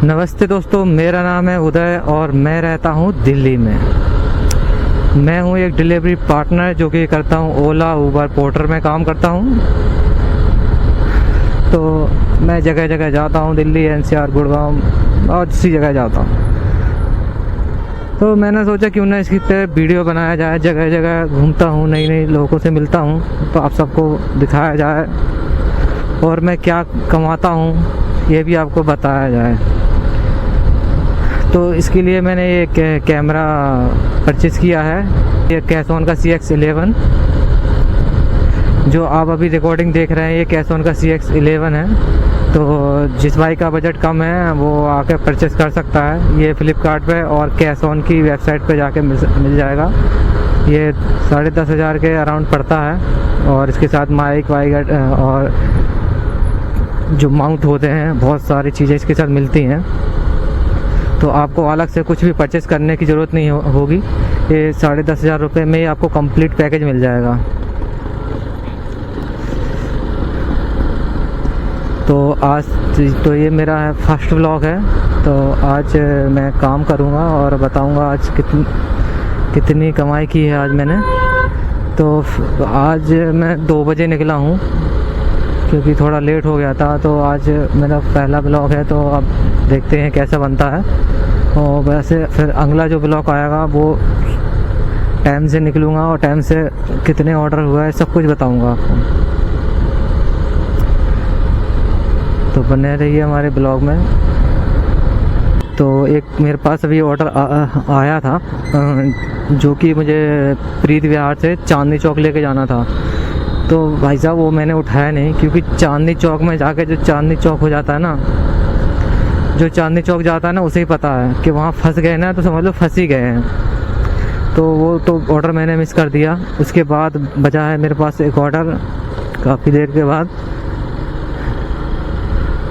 नमस्ते दोस्तों, मेरा नाम है उदय और मैं रहता हूँ दिल्ली में। मैं हूँ एक डिलीवरी पार्टनर जो कि करता हूँ ओला उबर पोर्टर में काम करता हूँ। तो मैं जगह जगह जाता हूँ, दिल्ली, एनसीआर, गुड़गांव और सी जगह जाता हूँ। तो मैंने सोचा क्यों ना इसकी तरह वीडियो बनाया जाए। जगह जगह घूमता हूँ, नई नई लोगों से मिलता हूँ, तो आप सबको दिखाया जाए और मैं क्या कमाता हूँ ये भी आपको बताया जाए। तो इसके लिए मैंने ये कैमरा परचेज़ किया है, ये कैसॉन का CX11। जो आप अभी रिकॉर्डिंग देख रहे हैं ये कैसॉन का CX11 है। तो जिस भाई का बजट कम है वो आके परचेज़ कर सकता है। ये फ्लिपकार्ट पे और कैसॉन की वेबसाइट पे जाके मिल जाएगा। ये 10,500 के अराउंड पड़ता है और इसके साथ माइक वाइक और जो माउंट होते हैं, बहुत सारी चीज़ें इसके साथ मिलती हैं। तो आपको अलग से कुछ भी परचेस करने की ज़रूरत नहीं होगी। ये 10,500 रुपये में ही आपको कंप्लीट पैकेज मिल जाएगा। तो आज तो ये मेरा फर्स्ट व्लॉग है। तो आज मैं काम करूँगा और बताऊँगा आज कितनी कमाई की है आज मैंने। तो आज मैं 2 बजे निकला हूँ क्योंकि थोड़ा लेट हो गया था। तो आज मेरा पहला ब्लॉग है, तो अब देखते हैं कैसा बनता है। और वैसे फिर अगला जो ब्लॉग आएगा वो टाइम से निकलूँगा और टाइम से कितने ऑर्डर हुआ है सब कुछ बताऊँगा आपको। तो बने रहिए हमारे ब्लॉग में। तो एक मेरे पास अभी ऑर्डर आया था जो कि मुझे प्रीत विहार से चांदनी चौक लेके जाना था। तो भाई साहब वो मैंने उठाया नहीं, क्योंकि चांदनी चौक में जाके जो चांदनी चौक हो जाता है ना, जो चांदनी चौक जाता है ना उसे ही पता है कि वहाँ फंस गए ना, तो समझ लो फंस ही गए हैं। तो वो तो ऑर्डर मैंने मिस कर दिया। उसके बाद बचा है मेरे पास एक ऑर्डर काफ़ी देर के बाद,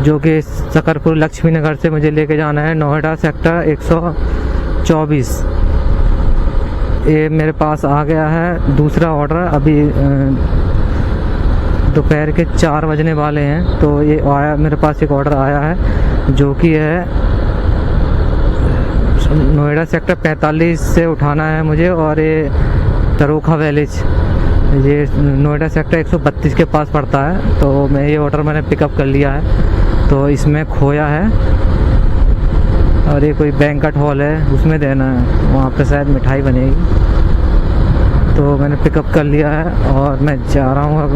जो कि सकरपुर लक्ष्मी नगर से मुझे लेके जाना है नोएडा सेक्टर 124। ये मेरे पास आ गया है दूसरा ऑर्डर। अभी दोपहर के 4 बजने वाले हैं। तो ये आया, मेरे पास एक ऑर्डर आया है जो कि है नोएडा सेक्टर 45 से उठाना है मुझे। और ये तरोखा विलेज, ये नोएडा सेक्टर 132 के पास पड़ता है। तो मैं ये ऑर्डर मैंने पिकअप कर लिया है। तो इसमें खोया है और ये कोई बैंक्वेट हॉल है, उसमें देना है, वहाँ पे शायद मिठाई बनेगी। तो मैंने पिकअप कर लिया है और मैं जा रहा हूँ। अब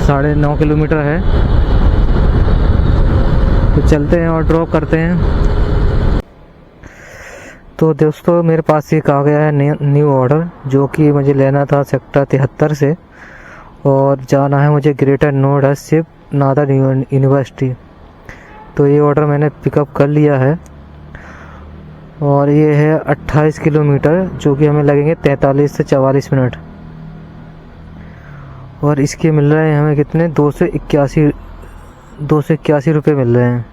9.5 किलोमीटर है, तो चलते हैं और ड्रॉप करते हैं। तो दोस्तों मेरे पास एक आ गया है न्यू ऑर्डर, जो कि मुझे लेना था सेक्टर 73 से और जाना है मुझे ग्रेटर नोएडा से नादा यूनिवर्सिटी। तो ये ऑर्डर मैंने पिकअप कर लिया है और ये है 28 किलोमीटर, जो कि हमें लगेंगे 43 से 44 मिनट। और इसके मिल रहे हैं हमें कितने 281 रुपये मिल रहे हैं।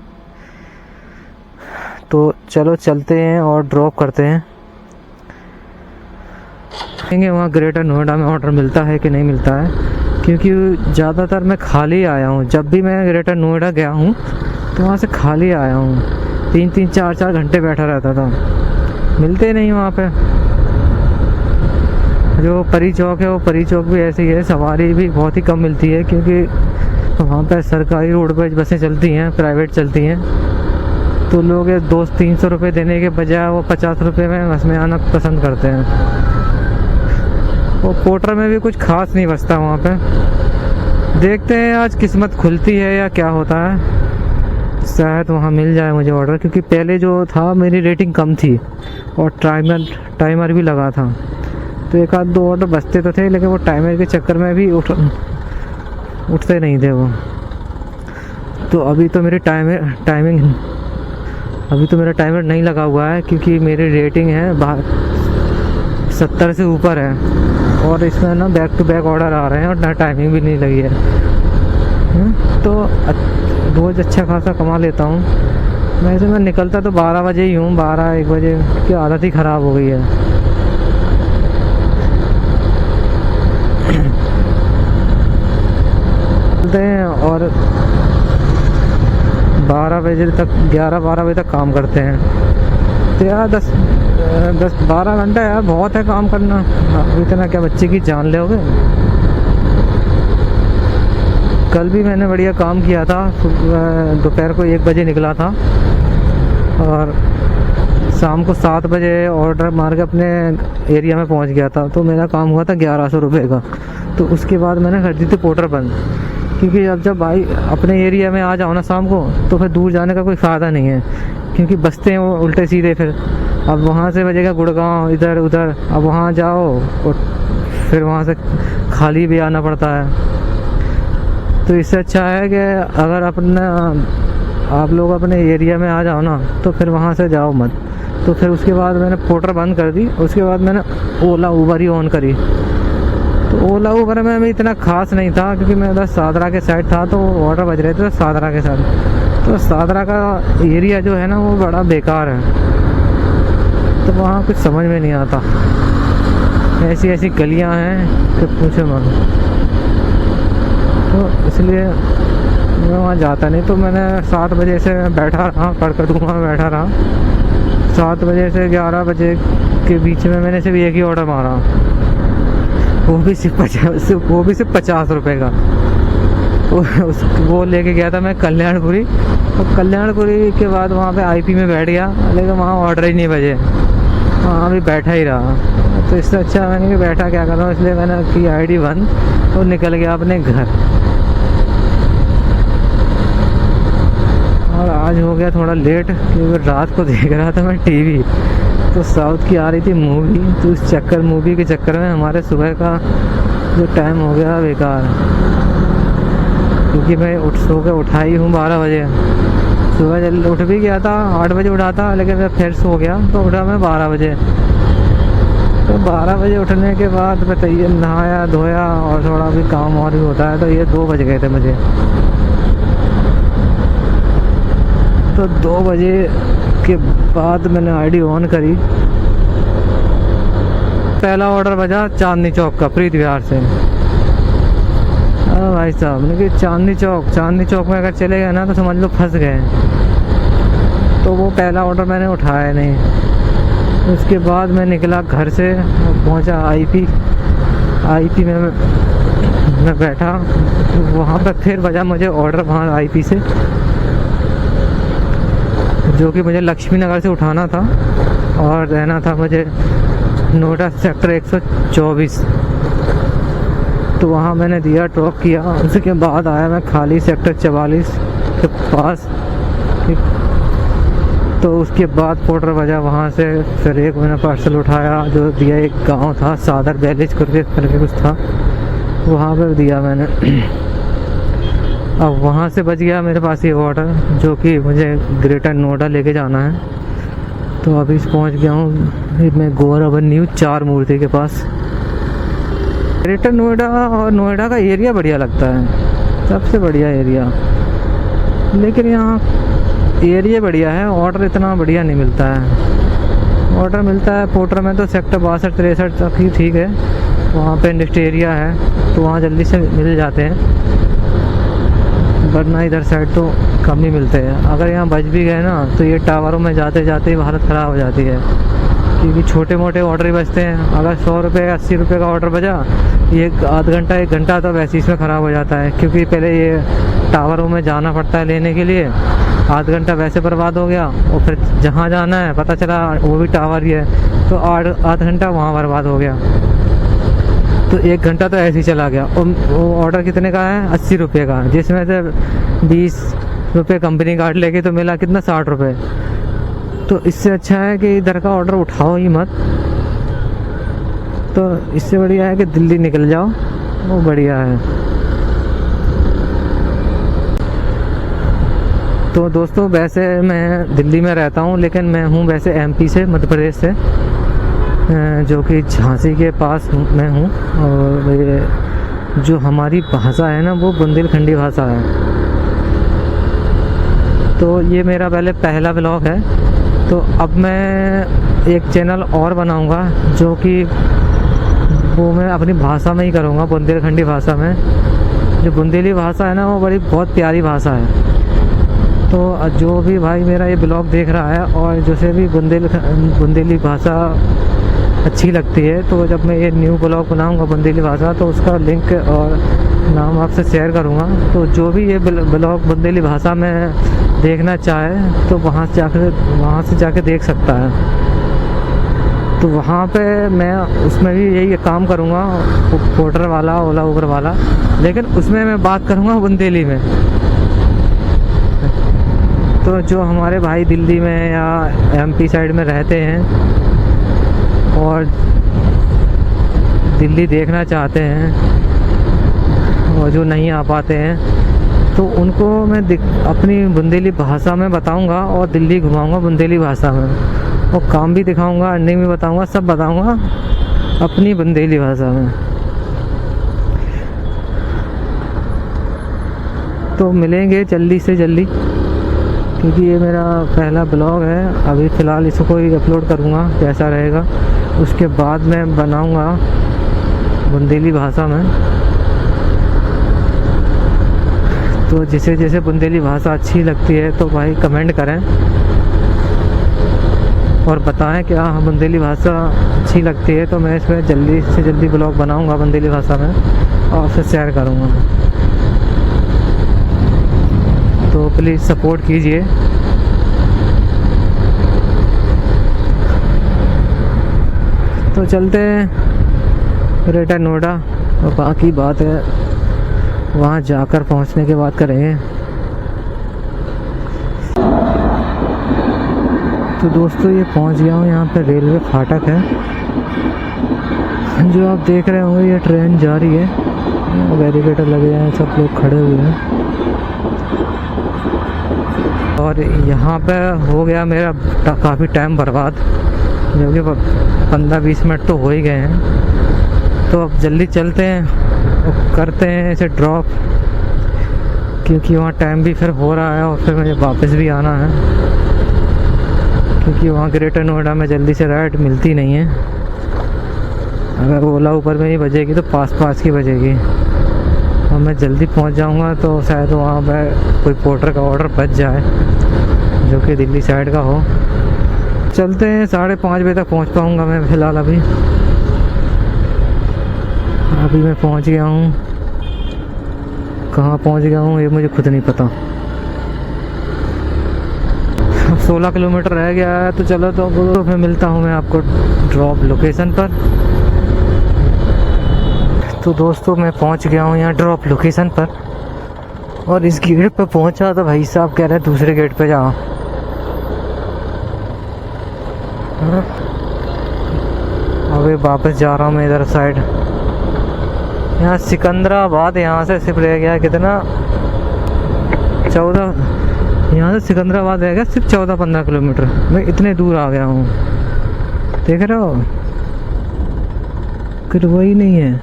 तो चलो चलते हैं और ड्रॉप करते हैं। देखेंगे वहाँ ग्रेटर नोएडा में ऑर्डर मिलता है कि नहीं मिलता है, क्योंकि ज़्यादातर मैं खाली आया हूँ। जब भी मैं ग्रेटर नोएडा गया हूँ तो वहाँ से खाली आया हूँ। 3-3, 4-4 घंटे बैठा रहता था, मिलते नहीं वहाँ पे। जो परी चौक है वो परी चौक भी ऐसे ही है, सवारी भी बहुत ही कम मिलती है, क्योंकि वहाँ पे सरकारी रोड पर बसें चलती हैं, प्राइवेट चलती हैं। तो लोग 200-300 रुपये देने के बजाय वो 50 रुपये में बस में आना पसंद करते हैं। वो पोर्टर में भी कुछ खास नहीं बचता वहाँ पे। देखते हैं आज किस्मत खुलती है या क्या होता है, शायद वहाँ मिल जाए मुझे ऑर्डर। क्योंकि पहले जो था मेरी रेटिंग कम थी और टाइमर भी लगा था, तो 1-2 ऑर्डर बचते तो थे, लेकिन वो टाइमर के चक्कर में भी उठते नहीं थे वो। तो अभी तो मेरी मेरा टाइमर नहीं लगा हुआ है, क्योंकि मेरी रेटिंग है 70 से ऊपर है और इसमें ना बैक टू बैक ऑर्डर आ रहे हैं और ना टाइमिंग भी नहीं लगी है। तो रोज़ अच्छा खासा कमा लेता हूँ। वैसे मैं निकलता तो 12 बजे ही हूँ, 12-1 बजे की आदत ही ख़राब हो गई है। चलते हैं और 12 बजे तक, 11-12 बजे तक काम करते हैं। तो यार 10-12 घंटा यार बहुत है काम करना। आप इतना क्या बच्चे की जान लोगे। कल भी मैंने बढ़िया काम किया था। दोपहर को 1 बजे निकला था और शाम को 7 बजे ऑर्डर मार के अपने एरिया में पहुंच गया था। तो मेरा काम हुआ था 1100 रुपये का। तो उसके बाद मैंने कर दी थी पोर्टर बंद, क्योंकि जब भाई अपने एरिया में आ जाओ ना शाम को, तो फिर दूर जाने का कोई फ़ायदा नहीं है, क्योंकि बसते हैं वो उल्टे सीधे। फिर अब वहाँ से बजेगा गुड़गांव, इधर उधर, अब वहाँ जाओ और फिर वहाँ से खाली भी आना पड़ता है। तो इससे अच्छा है कि अगर आप लोग अपने एरिया में आ जाओ ना, तो फिर वहाँ से जाओ मत। तो फिर उसके बाद मैंने पोर्टर बंद कर दी। उसके बाद मैंने ओला उबर ही ऑन करी। तो ओला उबर में भी इतना खास नहीं था, क्योंकि मैं उधर सादरा के साइड था, तो ऑर्डर बज रहे थे सादरा के साथ। तो सादरा का एरिया जो है ना वो बड़ा बेकार है, तो वहाँ कुछ समझ में नहीं आता। ऐसी ऐसी गलियाँ हैं कि पूछो मत। तो इसलिए मैं वहाँ जाता नहीं। तो मैंने 7 बजे से बैठा रहा, कड़कड़ुआ में बैठा रहा। 7 बजे से 11 बजे के बीच में मैंने सिर्फ एक ही ऑर्डर मारा, वो भी सिर्फ 50 रुपये का। वो लेके गया था मैं कल्याणपुरी, और कल्याणपुरी के बाद वहाँ पे आईपी में बैठ गया, लेकिन वहाँ ऑर्डर ही नहीं बजे, वहाँ भी बैठा ही रहा। तो इससे अच्छा मैंने कि बैठा क्या कर रहा हूँ, इसलिए मैंने की आईडी बंद और निकल गया अपने घर। और आज हो गया थोड़ा लेट, क्योंकि रात को देख रहा था मैं टीवी, तो साउथ की आ रही थी मूवी। तो उस मूवी के चक्कर में हमारे सुबह का जो टाइम हो गया बेकार, क्योंकि मैं सो के उठा ही हूँ 12 बजे। सुबह जल्दी उठ भी गया था, 8 बजे उठा था, लेकिन मैं फिर सो गया तो उठा मैं 12 बजे। तो 12 बजे उठने के बाद बताइए नहाया धोया और थोड़ा भी काम और भी होता है, तो ये 2 बज गए थे मुझे। तो 2 बजे के बाद मैंने आईडी ऑन करी। पहला ऑर्डर बजा चांदनी चौक का, प्रीत विहार से। भाई साहब ने कि चांदनी चौक में अगर चले गए ना तो समझ लो फंस गए। तो वो पहला ऑर्डर मैंने उठाया नहीं। उसके बाद मैं निकला घर से, पहुंचा आईपी में मैं बैठा। वहाँ पर फिर बजा मुझे ऑर्डर वहाँ आईपी से, जो कि मुझे लक्ष्मी नगर से उठाना था और रहना था मुझे नोएडा सेक्टर 124। तो वहाँ मैंने दिया, ड्रॉप किया। उसके बाद आया मैं खाली सेक्टर 44 के पास। तो उसके बाद पोर्टर बजा, वहाँ से फिर एक मैंने पार्सल उठाया जो दिया, एक गांव था सादर बैलेज करके कुछ था, वहाँ पर दिया मैंने। अब वहाँ से बच गया मेरे पास ये ऑर्डर, जो कि मुझे ग्रेटर नोएडा लेके जाना है। तो अभी पहुँच गया हूँ मैं गोवर एवेन्यू 4 मूर्ति के पास। ग्रेटर नोएडा और नोएडा का एरिया बढ़िया लगता है, सबसे बढ़िया एरिया। लेकिन यहाँ एरिया बढ़िया है, ऑर्डर इतना बढ़िया नहीं मिलता है। ऑर्डर मिलता है पोर्टर में तो सेक्टर 62-63 तक ही ठीक है, वहाँ पे इंडस्ट्री एरिया है तो वहाँ जल्दी से मिल जाते हैं, वरना इधर साइड तो कम ही मिलते हैं। अगर यहाँ बच भी गए ना तो ये टावरों में जाते जाते ही हालत ख़राब हो जाती है, क्योंकि छोटे मोटे ऑर्डर ही बचते हैं। अगर 100 रुपये 80 रुपये का ऑर्डर बजा, ये आध घंटा 1 घंटा तो वैसे इसमें ख़राब हो जाता है, क्योंकि पहले ये टावरों में जाना पड़ता है लेने के लिए। आध घंटा वैसे बर्बाद हो गया, और फिर जहाँ जाना है पता चला वो भी टावर ही है, तो आध घंटा वहाँ बर्बाद हो गया। तो 1 घंटा तो ऐसे ही चला गया। और वो ऑर्डर कितने का है? 80 रुपये का, जिसमें से 20 रुपये कंपनी कार्ड लेके तो मिला कितना, 60 रुपये। तो इससे अच्छा है कि इधर का ऑर्डर उठाओ ही मत। तो इससे बढ़िया है कि दिल्ली निकल जाओ, वो बढ़िया है। तो दोस्तों वैसे मैं दिल्ली में रहता हूँ, लेकिन मैं हूँ वैसे एमपी से, मध्य प्रदेश से, जो कि झांसी के पास मैं हूँ। और ये जो हमारी भाषा है ना वो बुंदेलखंडी भाषा है। तो ये मेरा पहला व्लॉग है। तो अब मैं एक चैनल और बनाऊंगा, जो कि वो मैं अपनी भाषा में ही करूँगा, बुंदेलखंडी भाषा में। जो बुंदेली भाषा है ना वो बहुत प्यारी भाषा है। तो जो भी भाई मेरा ये ब्लॉग देख रहा है और जैसे भी बुंदेली भाषा अच्छी लगती है, तो जब मैं ये न्यू ब्लॉग बनाऊंगा बुंदेली भाषा तो उसका लिंक और नाम आपसे शेयर करूंगा। तो जो भी ये ब्लॉग बुंदेली भाषा में देखना चाहे तो वहाँ से जाके देख सकता है। तो वहाँ पे मैं उसमें भी यही काम करूँगा, पोर्टर वाला, ओला उबर वाला, लेकिन उसमें मैं बात करूँगा बुंदेली में। तो जो हमारे भाई दिल्ली में या एमपी साइड में रहते हैं और दिल्ली देखना चाहते हैं और जो नहीं आ पाते हैं, तो उनको मैं अपनी बुंदेली भाषा में बताऊंगा और दिल्ली घुमाऊंगा बुंदेली भाषा में, और काम भी दिखाऊंगा, अर्निंग भी बताऊंगा, सब बताऊंगा अपनी बुंदेली भाषा में। तो मिलेंगे जल्दी से जल्दी, क्योंकि ये मेरा पहला ब्लॉग है। अभी फ़िलहाल इसको ही अपलोड करूँगा, कैसा रहेगा उसके बाद मैं बनाऊँगा बुंदेली भाषा में। तो जिसे जैसे बुंदेली भाषा अच्छी लगती है तो भाई कमेंट करें और बताएं कि हाँ बुंदेली भाषा अच्छी लगती है, तो मैं इसमें जल्दी से जल्दी ब्लॉग बनाऊँगा बुंदेली भाषा में और फिर शेयर करूँगा। तो प्लीज़ सपोर्ट कीजिए। तो चलते हैं ग्रेटर नोएडा, और बाकी बात है वहाँ जाकर पहुँचने के बाद करेंगे। तो दोस्तों ये पहुँच गया हूँ, यहाँ पे रेलवे फाटक है जो आप देख रहे होंगे। ये ट्रेन जा रही है, बैरिकेटर लगे हैं, सब लोग खड़े हुए हैं। और यहाँ पे हो गया मेरा काफ़ी टाइम बर्बाद, जो कि 15-20 मिनट तो हो ही गए हैं। तो अब जल्दी चलते हैं और करते हैं इसे ड्रॉप, क्योंकि वहाँ टाइम भी फिर हो रहा है और फिर मुझे वापस भी आना है, क्योंकि वहाँ ग्रेटर नोएडा में जल्दी से राइड मिलती नहीं है। अगर ओला ऊपर में ही बजेगी तो पास की बजेगी, और मैं जल्दी पहुँच जाऊँगा तो शायद वहाँ पर कोई पोर्टर का ऑर्डर बच जाए जो कि दिल्ली साइड का हो। चलते हैं, 5:30 बजे तक पहुँच पाऊँगा मैं फ़िलहाल। अभी मैं पहुँच गया हूँ, कहाँ पहुँच गया हूँ ये मुझे खुद नहीं पता। 16 किलोमीटर रह गया है, तो चलो तो फिर मिलता हूँ मैं आपको ड्रॉप लोकेशन पर। तो दोस्तों मैं पहुँच गया हूँ यहाँ ड्रॉप लोकेशन पर, और इस गेट पर पहुँचा तो भाई साहब कह रहे हैं दूसरे गेट पे जाओ। अभी वापस जा रहा हूँ मैं इधर साइड। यहाँ सिकंदराबाद, यहाँ से सिर्फ रह गया कितना, 14, यहाँ से सिकंदराबाद रह गया सिर्फ 14-15 किलोमीटर। मैं इतने दूर आ गया हूँ, देख रहे हो, फिर वही नहीं है।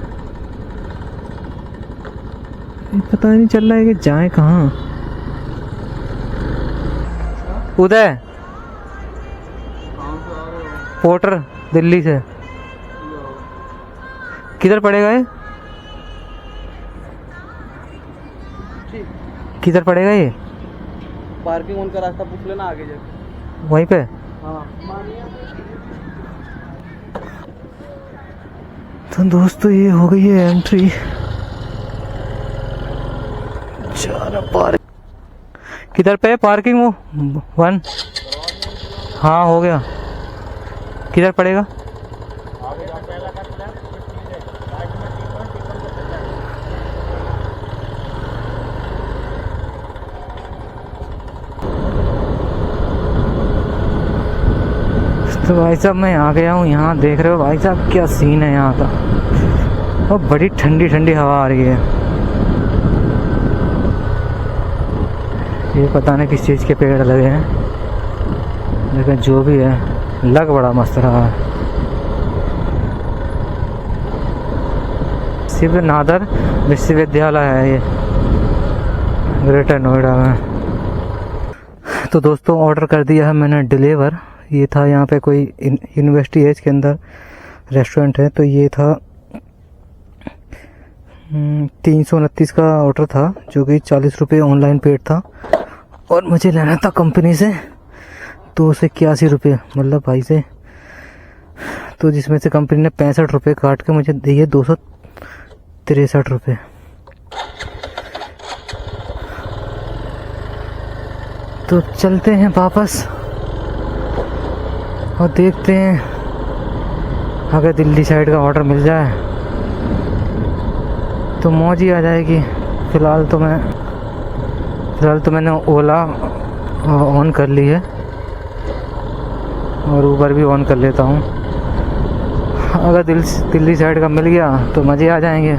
पता नहीं चल रहा है कि जाए कहाँ। उदय पोर्टर दिल्ली से, किधर पड़ेगा ये, किधर पड़ेगा ये? पार्किंग उनका रास्ता पूछ लेना आगे जाके, वहीं पे। हाँ। तो दोस्तों ये हो गई है एंट्री। किधर पे पार्किंग? वो 1, हाँ हो गया। किधर पड़ेगा? तो भाई साहब मैं आ गया हूँ, यहाँ देख रहे हो भाई साहब क्या सीन है यहाँ का, और बड़ी ठंडी ठंडी हवा आ रही है। ये पता नहीं किस चीज़ के पेड़ लगे हैं, लेकिन जो भी है लग बड़ा मस्त रहा है। शिव नादर विश्वविद्यालय है ये ग्रेटर नोएडा में। तो दोस्तों ऑर्डर कर दिया है मैंने डिलीवर। ये था यहाँ पे कोई यूनिवर्सिटी एज के अंदर रेस्टोरेंट है, तो ये था 329 का ऑर्डर था, जो कि 40 रुपये ऑनलाइन पेड था, और मुझे लेना था कंपनी से 281 रुपये मतलब भाई से, तो जिसमें से कंपनी ने 65 रुपये काट के मुझे दिए 263 रुपये। तो चलते हैं वापस और देखते हैं अगर दिल्ली साइड का ऑर्डर मिल जाए तो मौज ही आ जाएगी। फ़िलहाल तो मैंने ओला ऑन कर ली है और ऊबर भी ऑन कर लेता हूँ। अगर दिल्ली साइड का मिल गया तो मज़े आ जाएंगे।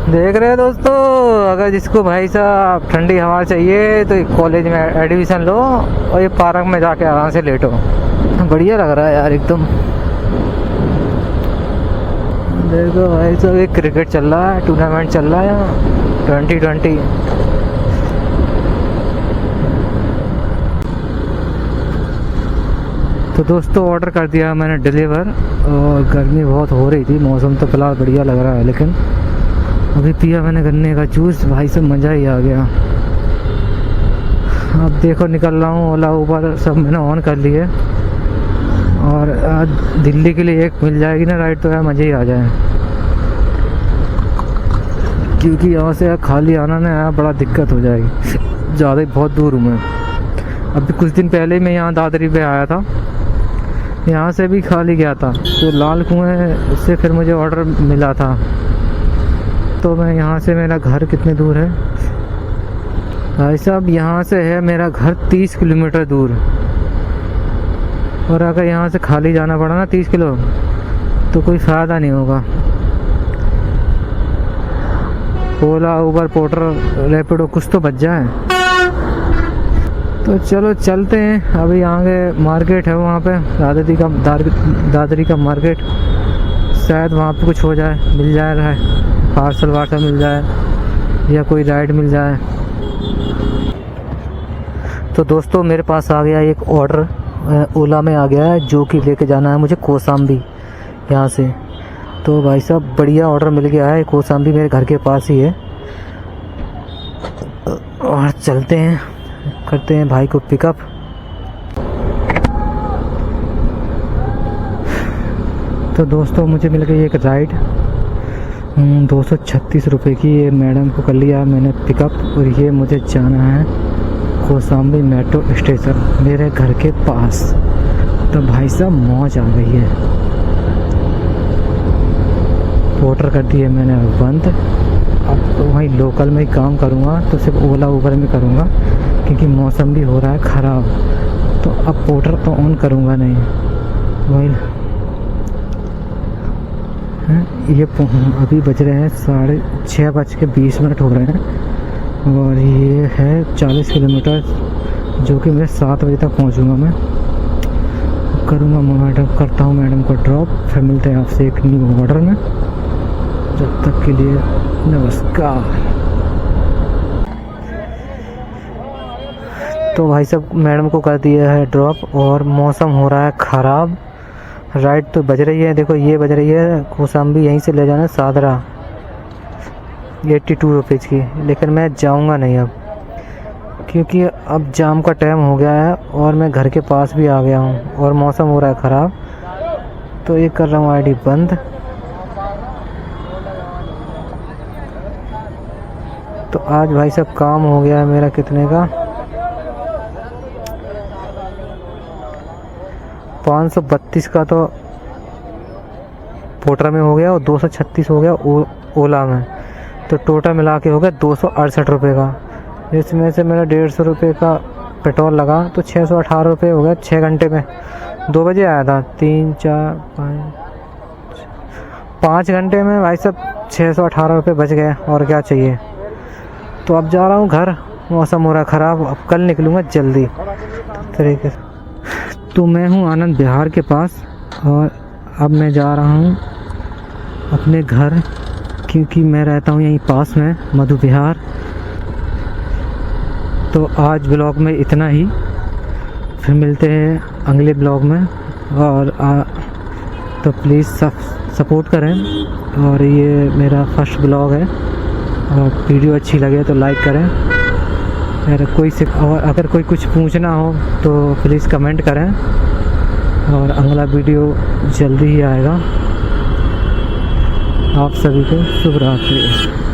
देख रहे हैं दोस्तों, अगर जिसको भाई साहब ठंडी हवा चाहिए तो कॉलेज में एडमिशन लो और ये पार्क में जाके आराम से लेटो। बढ़िया लग रहा है यार एकदम। देखो भाई साहब, एक क्रिकेट चल रहा है, टूर्नामेंट चल रहा है यहाँ 2020। तो दोस्तों ऑर्डर कर दिया मैंने डिलीवर, और गर्मी बहुत हो रही थी, मौसम तो फिलहाल बढ़िया लग रहा है, लेकिन अभी पिया मैंने गन्ने का जूस, भाई से मज़ा ही आ गया। अब देखो निकल रहा हूँ, ओला ऊबर सब मैंने ऑन कर लिए और आज दिल्ली के लिए एक मिल जाएगी ना राइड तो यार मज़े ही आ जाए, क्योंकि यहाँ से खाली आना ना यार बड़ा दिक्कत हो जाएगी, ज़्यादा ही बहुत दूर हूँ मैं। अभी कुछ दिन पहले मैं यहाँ दादरी पे आया था, यहाँ से भी खाली गया था, तो लाल कुएं से फिर मुझे ऑर्डर मिला था। तो मैं यहाँ से, मेरा घर कितने दूर है भाई साहब, यहाँ से है मेरा घर 30 किलोमीटर दूर, और अगर यहाँ से खाली जाना पड़ा ना 30 किलो तो कोई फ़ायदा नहीं होगा। ओला उबर पोर्टर रैपिडो कुछ तो बच जाए। तो चलो चलते हैं, अभी आगे मार्केट है वहाँ पे दादरी का मार्केट, शायद वहाँ पे कुछ हो जाए, मिल जाए, पार्सल वार्सल मिल जाए या कोई राइड मिल जाए। तो दोस्तों मेरे पास आ गया एक ऑर्डर, ओला में आ गया है, जो कि लेके जाना है मुझे कौशाम्बी यहाँ से। तो भाई साहब बढ़िया ऑर्डर मिल गया है, कौशाम्बी मेरे घर के पास ही है, और चलते हैं, करते हैं भाई को पिकअप। तो दोस्तों मुझे मिल गई एक राइड 236 रुपये की, ये मैडम को कर लिया मैंने पिकअप, और ये मुझे जाना है कौशाम्बी मेट्रो स्टेशन मेरे घर के पास। तो भाई साहब मौज आ गई है। ऑर्डर कर दिए मैंने बंद, अब तो वहीं लोकल में ही काम करूँगा, तो सिर्फ ओला उबर में करूँगा, क्योंकि मौसम भी हो रहा है ख़राब। तो अब पोर्टर तो ऑन करूँगा नहीं, वही ये अभी बज रहे हैं 6:20 हो रहे हैं, और ये है 40 किलोमीटर, जो कि मैं 7 बजे तक पहुँचूँगा। मैं करता हूँ मैडम को ड्रॉप, फिर मिलते हैं आपसे एक न्यू ऑर्डर में। जब तक के लिए नमस्कार। तो भाई साहब मैडम को कर दिया है ड्रॉप, और मौसम हो रहा है ख़राब, राइड तो बज रही है, देखो ये बज रही है कौशाम्बी, यहीं से ले जाना सादरा 82 रुपीज़ की, लेकिन मैं जाऊंगा नहीं अब, क्योंकि अब जाम का टाइम हो गया है और मैं घर के पास भी आ गया हूँ और मौसम हो रहा है ख़राब। तो ये कर रहा हूँ आईडी बंद। तो आज भाई साहब काम हो गया है मेरा कितने का, 532 का तो पोर्टर में हो गया और 236 हो गया ओला में, तो टोटल मिला के हो गया 268 रुपये का। इसमें से मेरा 150 रुपये का पेट्रोल लगा, तो 618 रुपये हो गया 6 घंटे में। 2 बजे आया था, 3 4 5 घंटे में भाई साहब 618 रुपये बच गए, और क्या चाहिए। तो अब जा रहा हूँ घर, मौसम हो रहा ख़राब, अब कल निकलूँगा जल्दी तरीके से। तो मैं हूँ आनंद विहार के पास, और अब मैं जा रहा हूँ अपने घर, क्योंकि मैं रहता हूँ यहीं पास में मधु विहार। तो आज ब्लॉग में इतना ही, फिर मिलते हैं अगले ब्लॉग में, और तो प्लीज़ सपोर्ट करें। और ये मेरा फर्स्ट ब्लॉग है, और वीडियो अच्छी लगे तो लाइक करें। अगर कोई कुछ पूछना हो तो प्लीज़ कमेंट करें, और अगला वीडियो जल्दी ही आएगा। आप सभी को शुभ रात्रि।